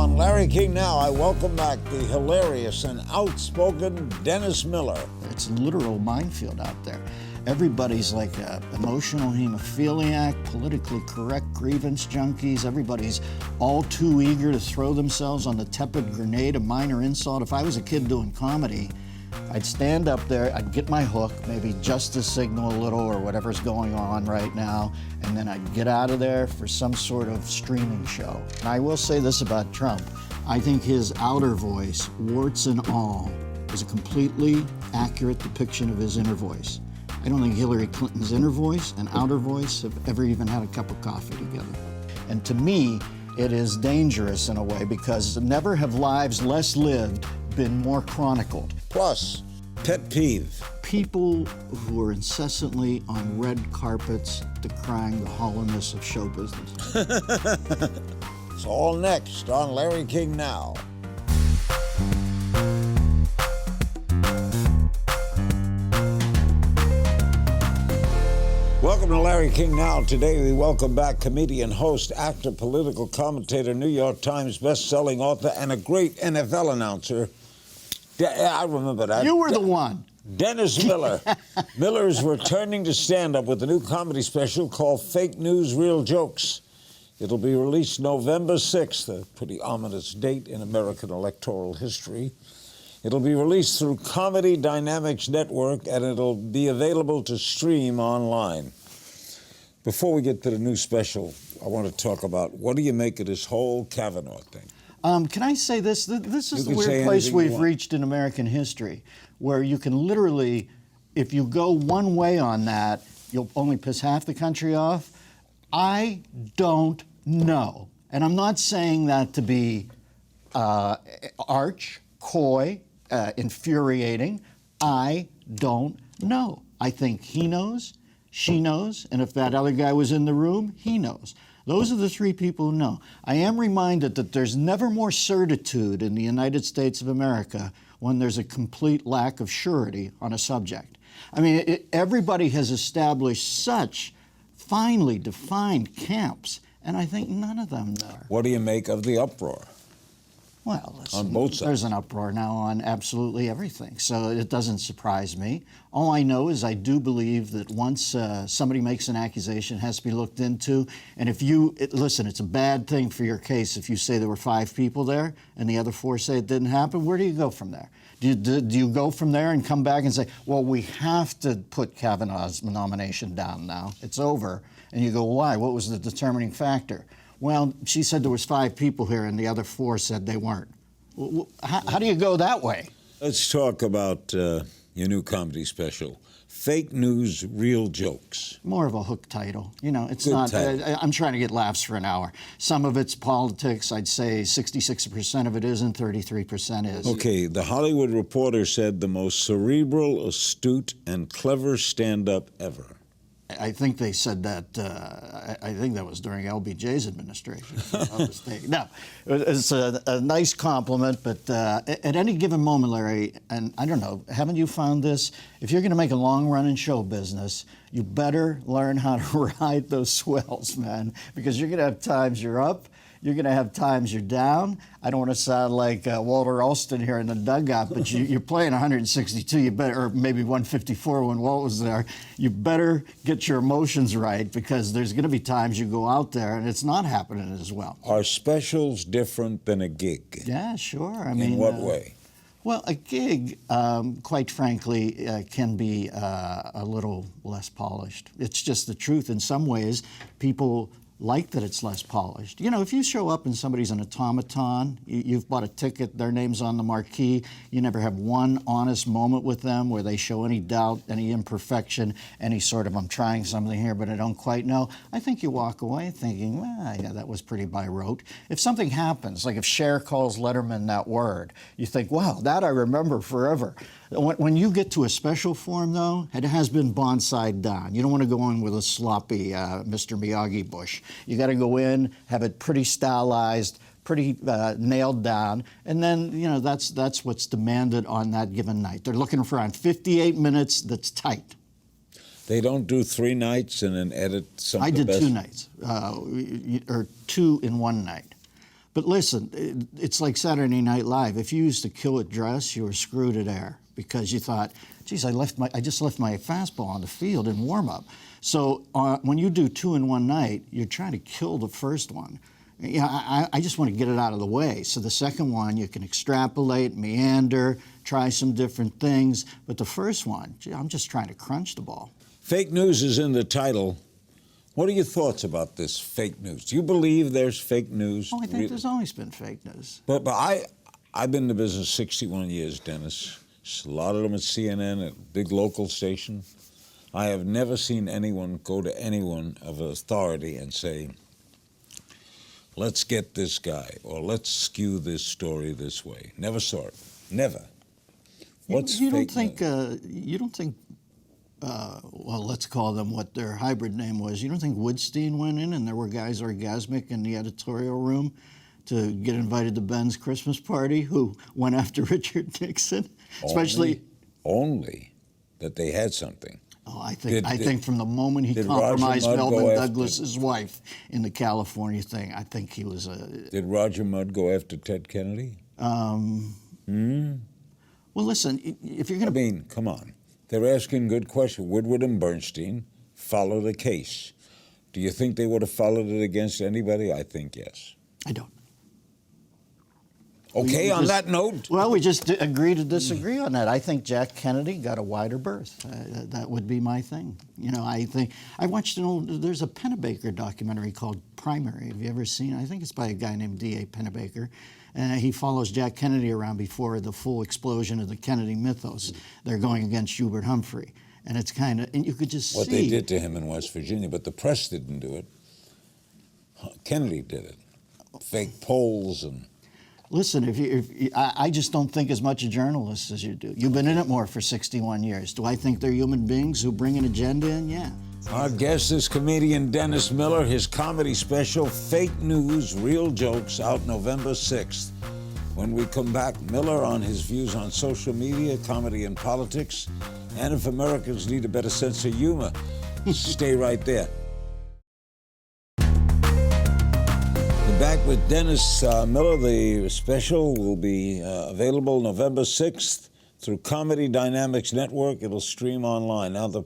On Larry King Now, I welcome back the hilarious and outspoken Dennis Miller. It's a literal minefield out there. Everybody's like emotional hemophiliac, politically correct grievance junkies. Everybody's all too eager to throw themselves on the tepid grenade of minor insult. If I was a kid doing comedy, I'd stand up there, I'd get my hook, maybe just to signal a little or whatever's going on right now, and then I'd get out of there for some sort of streaming show. And I will say this about Trump. I think his outer voice, warts and all, is a completely accurate depiction of his inner voice. I don't think Hillary Clinton's inner voice and outer voice have ever even had a cup of coffee together. And to me, it is dangerous in a way because never have lives less lived been more chronicled. Plus, pet peeve. People who are incessantly on red carpets decrying the hollowness of show business. It's all next on Larry King Now. Welcome to Larry King Now. Today we welcome back comedian, host, actor, political commentator, New York Times best-selling author, and a great NFL announcer. I remember that. You were the one. Dennis Miller. Miller is returning to stand-up with a new comedy special called Fake News, Real Jokes. It'll be released November 6th, a pretty ominous date in American electoral history. It'll be released through Comedy Dynamics Network, and it'll be available to stream online. Before we get to the new special, I want to talk about what do you make of this whole Kavanaugh thing? Can I say this? This is the can say weird place anything you we've want. reached in American history, where you can literally, if you go one way on that, you'll only piss half the country off. I don't know. And I'm not saying that to be arch, coy, infuriating. I don't know. I think he knows, she knows, and if that other guy was in the room, he knows. Those are the three people who know. I am reminded that there's never more certitude in the United States of America when there's a complete lack of surety on a subject. I mean, everybody has established such finely defined camps, and I think none of them know. What do you make of the uproar? Well, listen, on both sides. There's an uproar now on absolutely everything, so it doesn't surprise me. All I know is I do believe that once somebody makes an accusation, it has to be looked into. And if listen, it's a bad thing for your case if you say there were 5 people there and the other 4 say it didn't happen. Where do you go from there? Do you go from there and come back and say, well, we have to put Kavanaugh's nomination down now. It's over. And you go, why? What was the determining factor? Well, she said there was 5 people here and the other 4 said they weren't. How do you go that way? Let's talk about your new comedy special, Fake News, Real Jokes. More of a hook title. You know, it's Good not, title. I'm trying to get laughs for an hour. Some of it's politics. I'd say 66% of it isn't, 33% is. Okay, The Hollywood Reporter said the most cerebral, astute, and clever stand-up ever. I think they said that, I think that was during LBJ's administration. If I'm not mistaken. No, it's a nice compliment, but at any given moment, Larry, and I don't know, haven't you found this? If you're going to make a long run in show business, you better learn how to ride those swells, man, because you're going to have times you're up, you're going to have times you're down. I don't want to sound like Walter Alston here in the dugout, but you're playing 162, you better, or maybe 154 when Walt was there. You better get your emotions right because there's going to be times you go out there and it's not happening as well. Are specials different than a gig? Yeah, sure. I mean, in what way? Well, a gig, quite frankly, can be a little less polished. It's just the truth. In some ways, people like that it's less polished. You know, if you show up and somebody's an automaton, you've bought a ticket, their name's on the marquee, you never have one honest moment with them where they show any doubt, any imperfection, any sort of, I'm trying something here, but I don't quite know. I think you walk away thinking, well, yeah, that was pretty by rote. If something happens, like if Cher calls Letterman that word, you think, wow, that I remember forever. When you get to a special form, though, it has been bonsai'd down. You don't want to go in with a sloppy Mr. Miyagi bush. You got to go in, have it pretty stylized, pretty nailed down, and then, you know, that's what's demanded on that given night. They're looking for around 58 minutes that's tight. They don't do 3 nights and then edit some I of the did best? 2 nights, or 2 in one night. But listen, it's like Saturday Night Live. If you used to kill at dress, you were screwed at air because you thought, geez, I just left my fastball on the field in warm-up. So when you do 2 in one night, you're trying to kill the first one. Yeah, I just want to get it out of the way. So the second one, you can extrapolate, meander, try some different things. But the first one, gee, I'm just trying to crunch the ball. Fake news is in the title. What are your thoughts about this fake news? Do you believe there's fake news? Oh, I think there's always been fake news. But I've been in the business 61 years, Dennis. A lot of them at CNN, at big local station. I have never seen anyone go to anyone of authority and say, let's get this guy, or let's skew this story this way. Never saw it. Never. What's you fake don't think? news? You don't think? Well, let's call them what their hybrid name was. You don't think Woodstein went in and there were guys orgasmic in the editorial room to get invited to Ben's Christmas party who went after Richard Nixon? Especially only that they had something. Oh, I think from the moment he compromised Melvin Douglas's wife in the California thing, I think he was a. Did Roger Mudd go after Ted Kennedy? Well, listen, if you're going to. I mean, come on. They're asking good questions. Woodward and Bernstein followed the case. Do you think they would have followed it against anybody? I think yes. I don't. Okay, on that note. Well, we just agree to disagree on that. I think Jack Kennedy got a wider berth. That would be my thing. You know, I watched there's a Pennebaker documentary called Primary. Have you ever seen it? I think it's by a guy named D.A. Pennebaker. He follows Jack Kennedy around before the full explosion of the Kennedy mythos. They're going against Hubert Humphrey. And it's kind of, and you could just see. What they did to him in West Virginia, but the press didn't do it. Kennedy did it. Fake polls and. Listen, I just don't think as much of journalists as you do. You've been in it more for 61 years. Do I think they're human beings who bring an agenda in? Yeah. Our guest is comedian Dennis Miller. His comedy special, Fake News, Real Jokes, out November 6th. When we come back, Miller on his views on social media, comedy and politics, and if Americans need a better sense of humor. Stay right there. Back with Dennis Miller. The special will be available November 6th through Comedy Dynamics Network. It'll stream online. Now,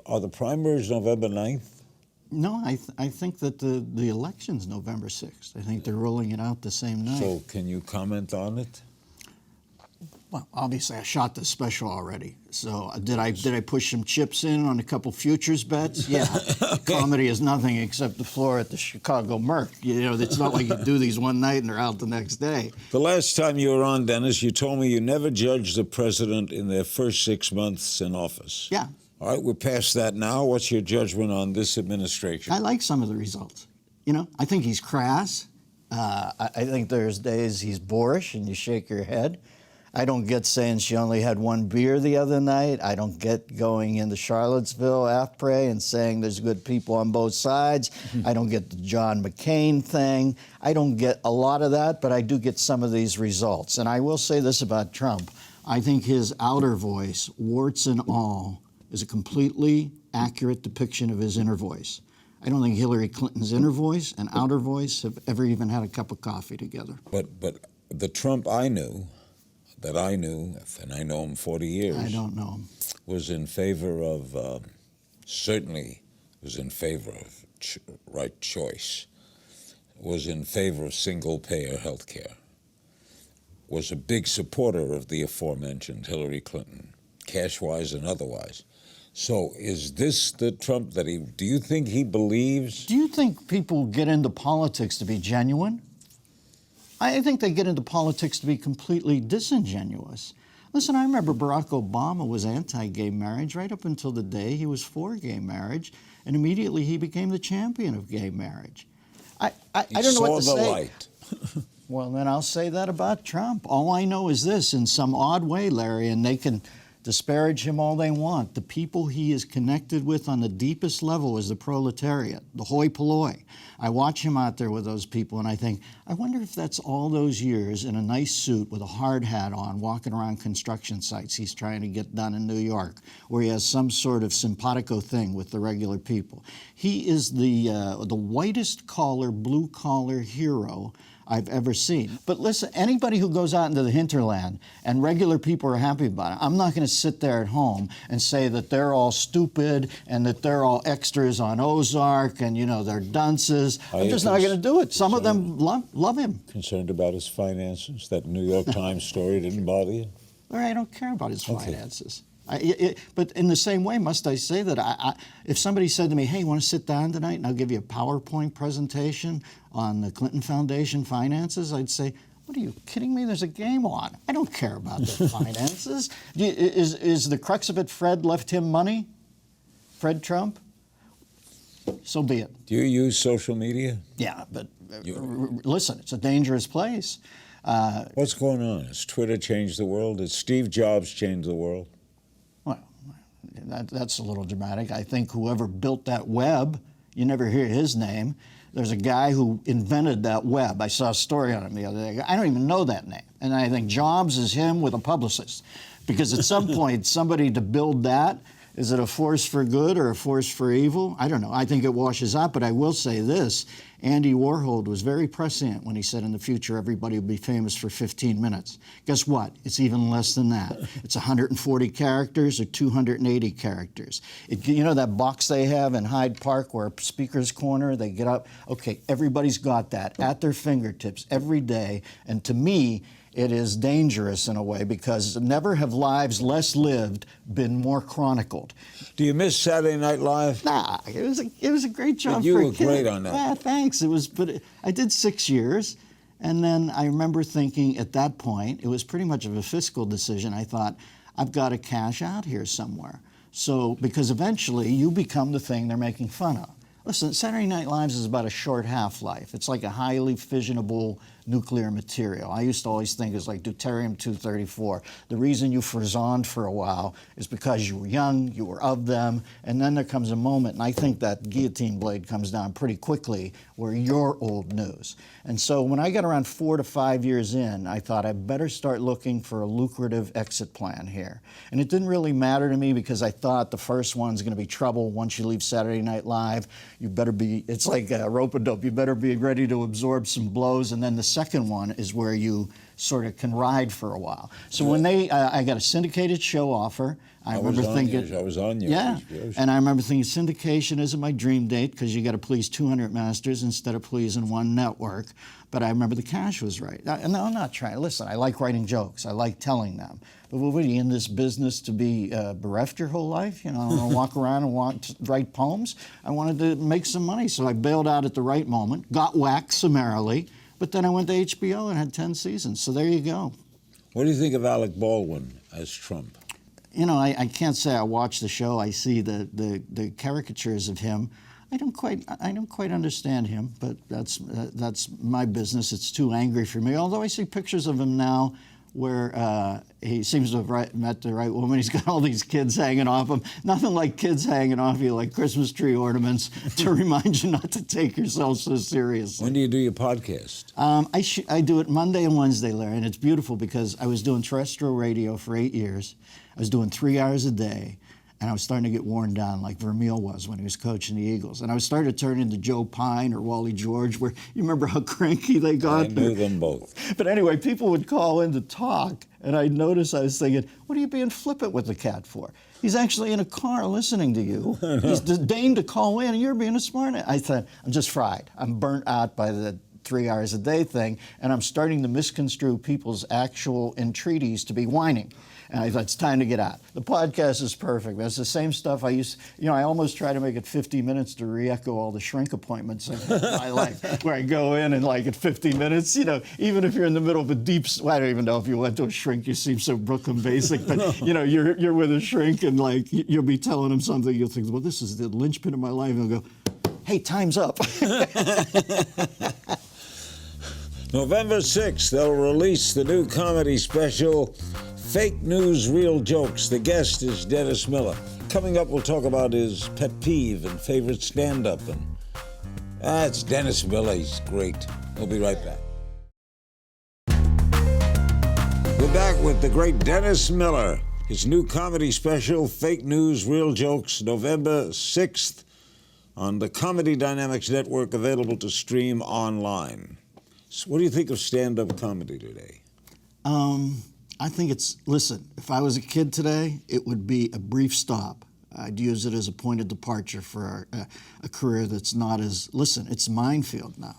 are the primaries November 9th? No, I think that the election's November 6th. I think they're rolling it out the same night. So can you comment on it? Well, obviously, I shot the special already. So did I push some chips in on a couple futures bets? Yeah. Okay. Comedy is nothing except the floor at the Chicago Merc. You know, it's not like you do these one night and they're out the next day. The last time you were on, Dennis, you told me you never judged the president in their first 6 months in office. Yeah. All right, we're past that now. What's your judgment on this administration? I like some of the results. You know, I think he's crass. I think there's days he's boorish and you shake your head. I don't get saying she only had one beer the other night. I don't get going into Charlottesville after and saying there's good people on both sides. I don't get the John McCain thing. I don't get a lot of that, but I do get some of these results. And I will say this about Trump. I think his outer voice, warts and all, is a completely accurate depiction of his inner voice. I don't think Hillary Clinton's inner voice and outer voice have ever even had a cup of coffee together. But the Trump I knew, and I know him 40 years. I don't know him. Was in favor of, certainly was in favor of right choice, was in favor of single-payer health care, was a big supporter of the aforementioned Hillary Clinton, cash-wise and otherwise. So is this the Trump that do you think he believes? Do you think people get into politics to be genuine? I think they get into politics to be completely disingenuous. Listen, I remember Barack Obama was anti-gay marriage right up until the day he was for gay marriage, and immediately he became the champion of gay marriage. I don't know what to say. Light. Well, then I'll say that about Trump. All I know is this, in some odd way, Larry, and they can disparage him all they want. The people he is connected with on the deepest level is the proletariat, the hoi polloi. I watch him out there with those people and I think, I wonder if that's all those years in a nice suit with a hard hat on, walking around construction sites he's trying to get done in New York, where he has some sort of simpatico thing with the regular people. He is the whitest collar, blue collar hero I've ever seen. But listen, anybody who goes out into the hinterland and regular people are happy about it, I'm not going to sit there at home and say that they're all stupid and that they're all extras on Ozark and, you know, they're dunces. I'm just not going to do it. Some of them love him. Concerned about his finances? That New York Times story didn't bother you? I don't care about his finances. But in the same way, must I say that if somebody said to me, hey, you want to sit down tonight and I'll give you a PowerPoint presentation on the Clinton Foundation finances, I'd say, what are you kidding me? There's a game on. I don't care about their finances. Is the crux of it Fred left him money? Fred Trump? So be it. Do you use social media? Yeah, but listen, it's a dangerous place. What's going on? Has Twitter changed the world? Has Steve Jobs changed the world? Well, that's a little dramatic. I think whoever built that web, you never hear his name. There's a guy who invented that web. I saw a story on him the other day. I don't even know that name. And I think Jobs is him with a publicist. Because at some point, somebody to build that, is it a force for good or a force for evil? I don't know. I think it washes out, but I will say this. Andy Warhol was very prescient when he said in the future everybody will be famous for 15 minutes. Guess what? It's even less than that. It's 140 characters or 280 characters. You know that box they have in Hyde Park where Speaker's Corner, they get up? Okay, everybody's got that at their fingertips every day. And to me, it is dangerous in a way because never have lives less lived been more chronicled. Do you miss Saturday Night Live? Nah, it was a great job. But you for a were kid. great on that. Yeah, thanks. But I did 6 years, and then I remember thinking at that point it was pretty much of a fiscal decision. I thought I've got to cash out here somewhere. So because eventually you become the thing they're making fun of. Listen, Saturday Night Live is about a short half-life. It's like a highly fissionable nuclear material. I used to always think it's like deuterium-234. The reason you frisoned for a while is because you were young, you were of them, and then there comes a moment, and I think that guillotine blade comes down pretty quickly, where you're old news. And so when I got around 4 to 5 years in, I thought I better start looking for a lucrative exit plan here. And it didn't really matter to me because I thought the first one's going to be trouble once you leave Saturday Night Live. You better be, it's like a rope-a-dope, you better be ready to absorb some blows, and then the second one is where you sort of can ride for a while. So when I got a syndicated show offer, I remember thinking, I was on your yeah, HBO show. and I remember thinking syndication isn't my dream date because you got to please 200 masters instead of pleasing one network. But I remember the cash was right. No, I'm not trying. Listen, I like writing jokes. I like telling them. But what are you in this business to be bereft your whole life? You know, I want to walk around and want to write poems. I wanted to make some money, so I bailed out at the right moment, got whacked summarily, but then I went to HBO and had 10 seasons. So there you go. What do you think of Alec Baldwin as Trump? You know, I can't say I watch the show. I see the caricatures of him. I don't quite understand him, but that's my business. It's too angry for me. Although I see pictures of him now where he seems to have met the right woman. He's got all these kids hanging off him. Nothing like kids hanging off you like Christmas tree ornaments to remind you not to take yourself so seriously. When do you do your podcast? I do it Monday and Wednesday, Larry, and it's beautiful because I was doing terrestrial radio for 8 years. I was doing 3 hours a day. And I was starting to get worn down like Vermeil was when he was coaching the Eagles. And I was starting to turn into Joe Pine or Wally George, where you remember how cranky they got? I knew them both. But anyway, people would call in to talk, and I'd notice I was thinking, what are you being flippant with the cat for? He's actually in a car listening to you. He's deigned to call in, and you're being a smart ass. I thought, I'm just fried. I'm burnt out by the 3 hours a day thing, and I'm starting to misconstrue people's actual entreaties to be whining. And I thought, it's time to get out. The podcast is perfect. That's the same stuff I used, I almost try to make it 50 minutes to re-echo all the shrink appointments in my life, where I go in and like at 50 minutes, even if you're in the middle of a deep, I don't even know if you went to a shrink, you seem so Brooklyn basic, but you're with a shrink and like, you'll be telling him something, you'll think, well, this is the linchpin of my life, and he'll go, hey, time's up. November 6th, they'll release the new comedy special, Fake News, Real Jokes. The guest is Dennis Miller. Coming up, we'll talk about his pet peeve and favorite stand-up. And it's Dennis Miller. He's great. We'll be right back. We're back with the great Dennis Miller. His new comedy special, Fake News, Real Jokes, November 6th on the Comedy Dynamics Network, available to stream online. So what do you think of stand-up comedy today? I think listen, if I was a kid today, it would be a brief stop. I'd use it as a point of departure for a career that's not as, listen, it's minefield now.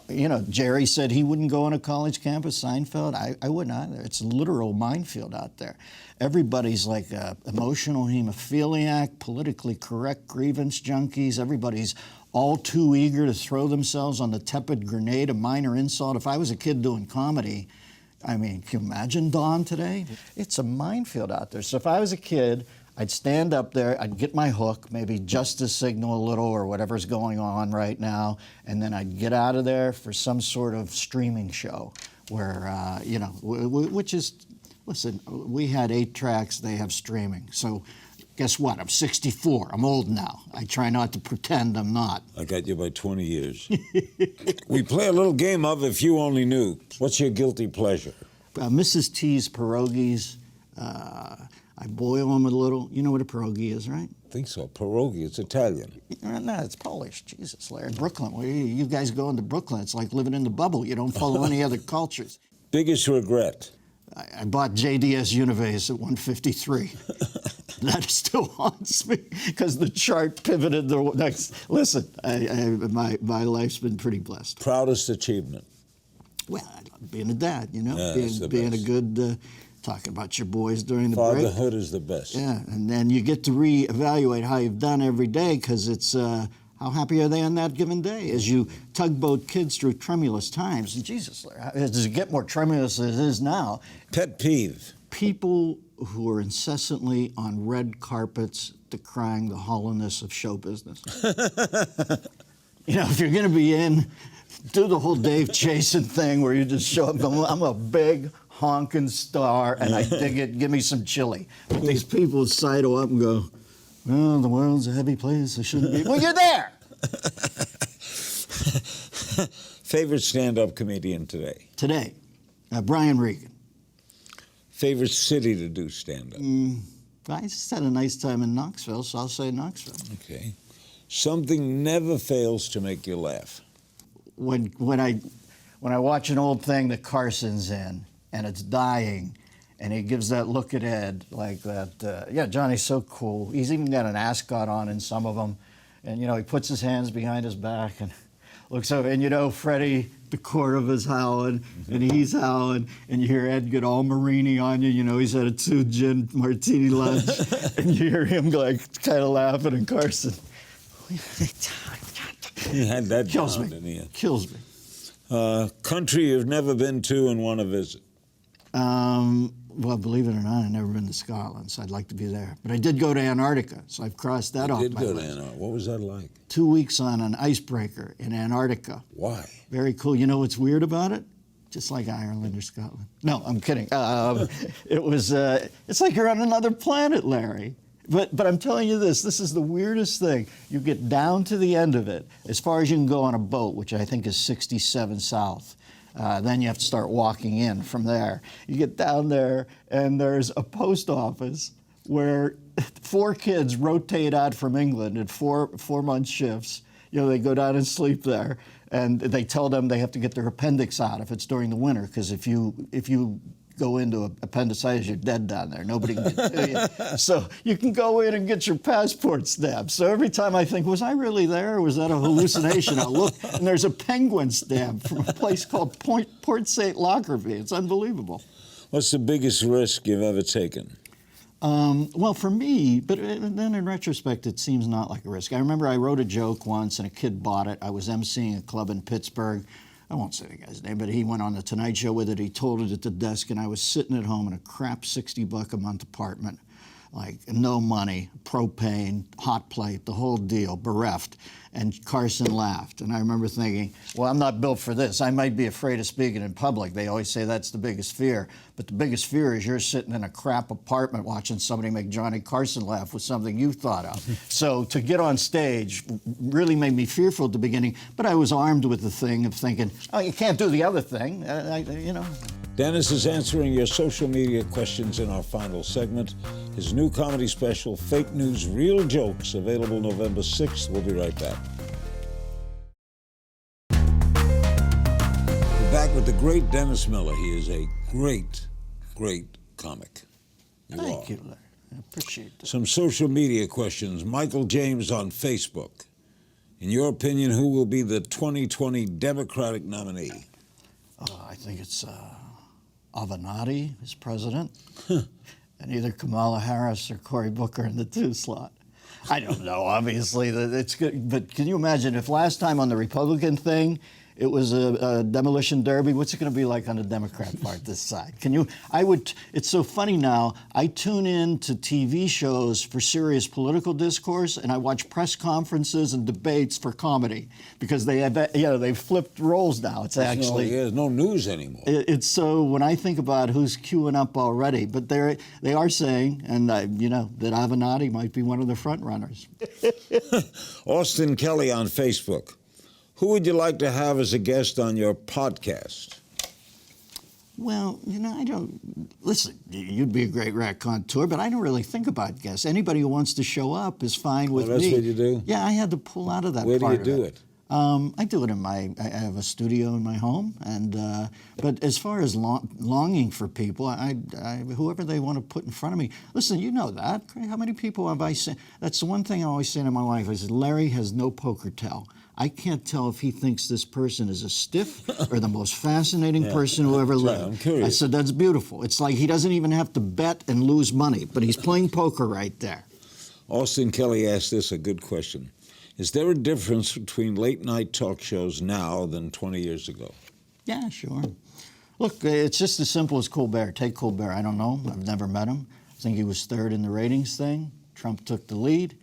You know, Jerry said he wouldn't go on a college campus, Seinfeld. I wouldn't either. It's a literal minefield out there. Everybody's like emotional hemophiliac, politically correct grievance junkies. Everybody's all too eager to throw themselves on the tepid grenade, a minor insult. If I was a kid doing comedy, I mean, can you imagine Dawn today? It's a minefield out there. So if I was a kid, I'd stand up there, I'd get my hook, maybe just to signal a little or whatever's going on right now, and then I'd get out of there for some sort of streaming show where, you know, which is, listen, we had 8 tracks, they have streaming. So guess what? I'm 64. I'm old now. I try not to pretend I'm not. I got you by 20 years. We play a little game of If You Only Knew. What's your guilty pleasure? Mrs. T's pierogies. I boil them a little. You know what a pierogi is, right? I think so. Pierogi, it's Italian. No, it's Polish. Jesus, Larry. Brooklyn. Where you guys go into Brooklyn, it's like living in the bubble. You don't follow any other cultures. Biggest regret? I bought JDS Univase at 153. That still haunts me because the chart pivoted the next. Listen, my life's been pretty blessed. Proudest achievement? Well, I love being a dad, you know, Yeah, being a good, talking about your boys during the break. Fatherhood is the best. Yeah, and then you get to reevaluate how you've done every day because it's how happy are they on that given day as you tugboat kids through tremulous times. And Jesus, does it get more tremulous than it is now? Pet peeve? People who are incessantly on red carpets decrying the hollowness of show business. You know, if you're going to be in, do the whole Dave Chasen thing where you just show up, I'm a big honking star and I dig it, give me some chili. But these people sidle up and go, well, the world's a heavy place, I shouldn't be. Well, you're there! Favorite stand-up comedian today? Today, Brian Regan. Favorite city to do stand-up? I just had a nice time in Knoxville, so I'll say Knoxville. Okay. Something never fails to make you laugh. When I watch an old thing that Carson's in and it's dying, and he gives that look at Ed like that. Yeah, Johnny's so cool. He's even got an ascot on in some of them, and you know he puts his hands behind his back and looks over, and you know Freddie, the Cordova's is howling, and he's howling, and you hear Ed get all Marini on you. You know he's had a 2-gin martini lunch, and you hear him like kind of laughing, and Carson. He had that Kills down, me. didn't he? Kills me. Country you've never been to and want to visit? Well, believe it or not, I've never been to Scotland, so I'd like to be there. But I did go to Antarctica, so I've crossed that off my list. You did go to Antarctica. What was that like? 2 weeks on an icebreaker in Antarctica. Why? Very cool. You know what's weird about it? Just like Ireland or Scotland. No, I'm kidding. It was. It's like you're on another planet, Larry. But I'm telling you this is the weirdest thing. You get down to the end of it, as far as you can go on a boat, which I think is 67 south. Then you have to start walking in from there. You get down there, and there's a post office where 4 kids rotate out from England at 4-month shifts. You know, they go down and sleep there, and they tell them they have to get their appendix out if it's during the winter, because if you go into appendicitis, you're dead down there. Nobody can get to you. So you can go in and get your passport stamped. So every time I think, was I really there or was that a hallucination? I'll look, and there's a penguin stamp from a place called Port St. Lockerbie. It's unbelievable. What's the biggest risk you've ever taken? Well, for me, but then in retrospect, it seems not like a risk. I remember I wrote a joke once and a kid bought it. I was emceeing a club in Pittsburgh. I won't say the guy's name, but he went on the Tonight Show with it. He told it at the desk, and I was sitting at home in a crap $60 a month apartment, like no money, propane, hot plate, the whole deal, bereft. And Carson laughed. And I remember thinking, well, I'm not built for this. I might be afraid of speaking in public. They always say that's the biggest fear. But the biggest fear is you're sitting in a crap apartment watching somebody make Johnny Carson laugh with something you thought of. So to get on stage really made me fearful at the beginning. But I was armed with the thing of thinking, oh, you can't do the other thing, you know. Dennis is answering your social media questions in our final segment. His new comedy special, Fake News, Real Jokes, available November 6th. We'll be right back. back with the great Dennis Miller. He is a great, great comic. Thank you, Larry. I appreciate that. Some social media questions. Michael James on Facebook. In your opinion, who will be the 2020 Democratic nominee? I think it's Avenatti as president, and either Kamala Harris or Cory Booker in the 2 slot. I don't know, obviously, it's good, but can you imagine if last time on the Republican thing, it was a demolition derby? What's it going to be like on the Democrat part this side? It's so funny now. I tune in to TV shows for serious political discourse, and I watch press conferences and debates for comedy because they've flipped roles now. It's actually there's no news anymore. It's so when I think about who's queuing up already, but they are saying, and that Avenatti might be one of the front runners. Austin Kelly on Facebook. Who would you like to have as a guest on your podcast? Well, listen, you'd be a great raconteur, but I don't really think about guests. Anybody who wants to show up is fine with me. That's what you do? Yeah, I had to pull out of that Where part do you do it? I do it I have a studio in my home, but as far as longing for people, whoever they want to put in front of me, listen, you know that. How many people have I seen? That's the one thing I always say to my wife. I said, Larry has no poker tell. I can't tell if he thinks this person is a stiff or the most fascinating person who ever lived. Right, I'm curious. I said, that's beautiful. It's like he doesn't even have to bet and lose money, but he's playing poker right there. Austin Kelly asked this, a good question. Is there a difference between late-night talk shows now than 20 years ago? Yeah, sure. Look, it's just as simple as Colbert. Take Colbert. I don't know. I've never met him. I think he was third in the ratings thing. Trump took the lead.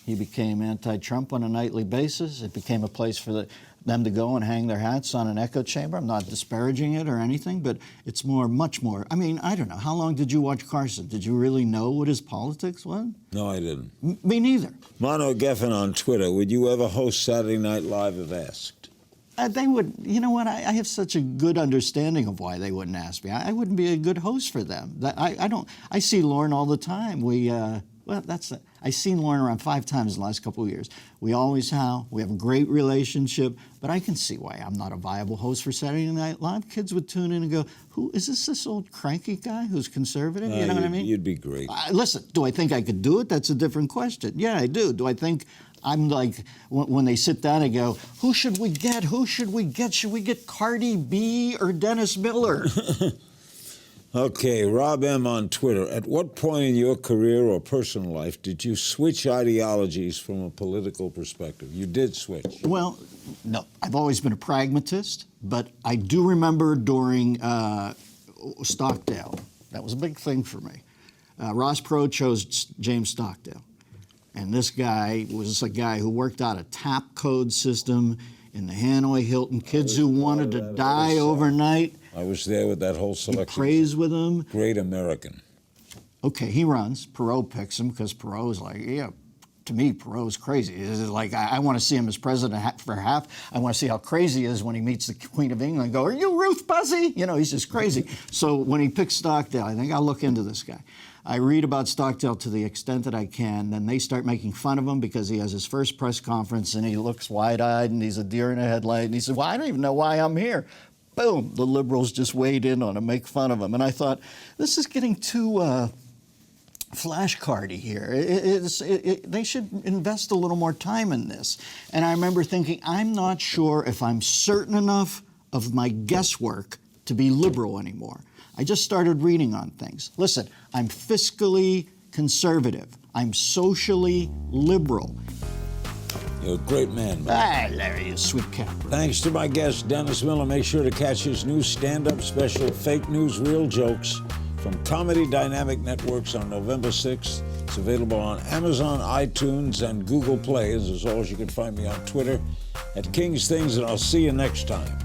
He became anti-Trump on a nightly basis. It became a place for them to go and hang their hats on an echo chamber. I'm not disparaging it or anything, but it's much more. I mean, I don't know. How long did you watch Carson? Did you really know what his politics was? No, I didn't. Me neither. Mono Geffen on Twitter. Would you ever host Saturday Night Live if asked? They would. You know what? I have such a good understanding of why they wouldn't ask me. I wouldn't be a good host for them. I don't. I see Lauren all the time. I've seen Lauren around 5 times in the last couple of years. We always have. We have a great relationship, but I can see why I'm not a viable host for Saturday Night Live. Kids would tune in and go, "Who is this old cranky guy who's conservative?" You know what I mean? You'd be great. Listen, do I think I could do it? That's a different question. Yeah, I do. Do I think I'm like, when they sit down and go, "Who should we get? Who should we get? Should we get Cardi B or Dennis Miller?" Okay, Rob M. on Twitter. At what point in your career or personal life did you switch ideologies from a political perspective? You did switch. Well, no. I've always been a pragmatist, but I do remember during Stockdale, that was a big thing for me. Ross Perot chose James Stockdale. And this guy was a guy who worked out a tap code system in the Hanoi Hilton. Kids who wanted to die overnight. I was there with that whole selection. He prays with him. Great American. Okay, he runs. Perot picks him because Perot's like, to me, Perot's crazy. It's like, I want to see him as president for half. I want to see how crazy he is when he meets the Queen of England and go, "Are you Ruth Buzzy?" He's just crazy. So when he picks Stockdale, I think I'll look into this guy. I read about Stockdale to the extent that I can. Then they start making fun of him because he has his first press conference and he looks wide-eyed and he's a deer in a headlight. And he said, "Well, I don't even know why I'm here." Boom, the liberals just weighed in on him, make fun of him. And I thought, this is getting too flashcardy here. They should invest a little more time in this. And I remember thinking, I'm not sure if I'm certain enough of my guesswork to be liberal anymore. I just started reading on things. Listen, I'm fiscally conservative. I'm socially liberal. You're a great man, man. Larry, you sweet cat. Thanks to my guest, Dennis Miller. Make sure to catch his new stand-up special, Fake News, Real Jokes, from Comedy Dynamic Networks on November 6th. It's available on Amazon, iTunes, and Google Play. As always, you can find me on Twitter at King's Things, and I'll see you next time.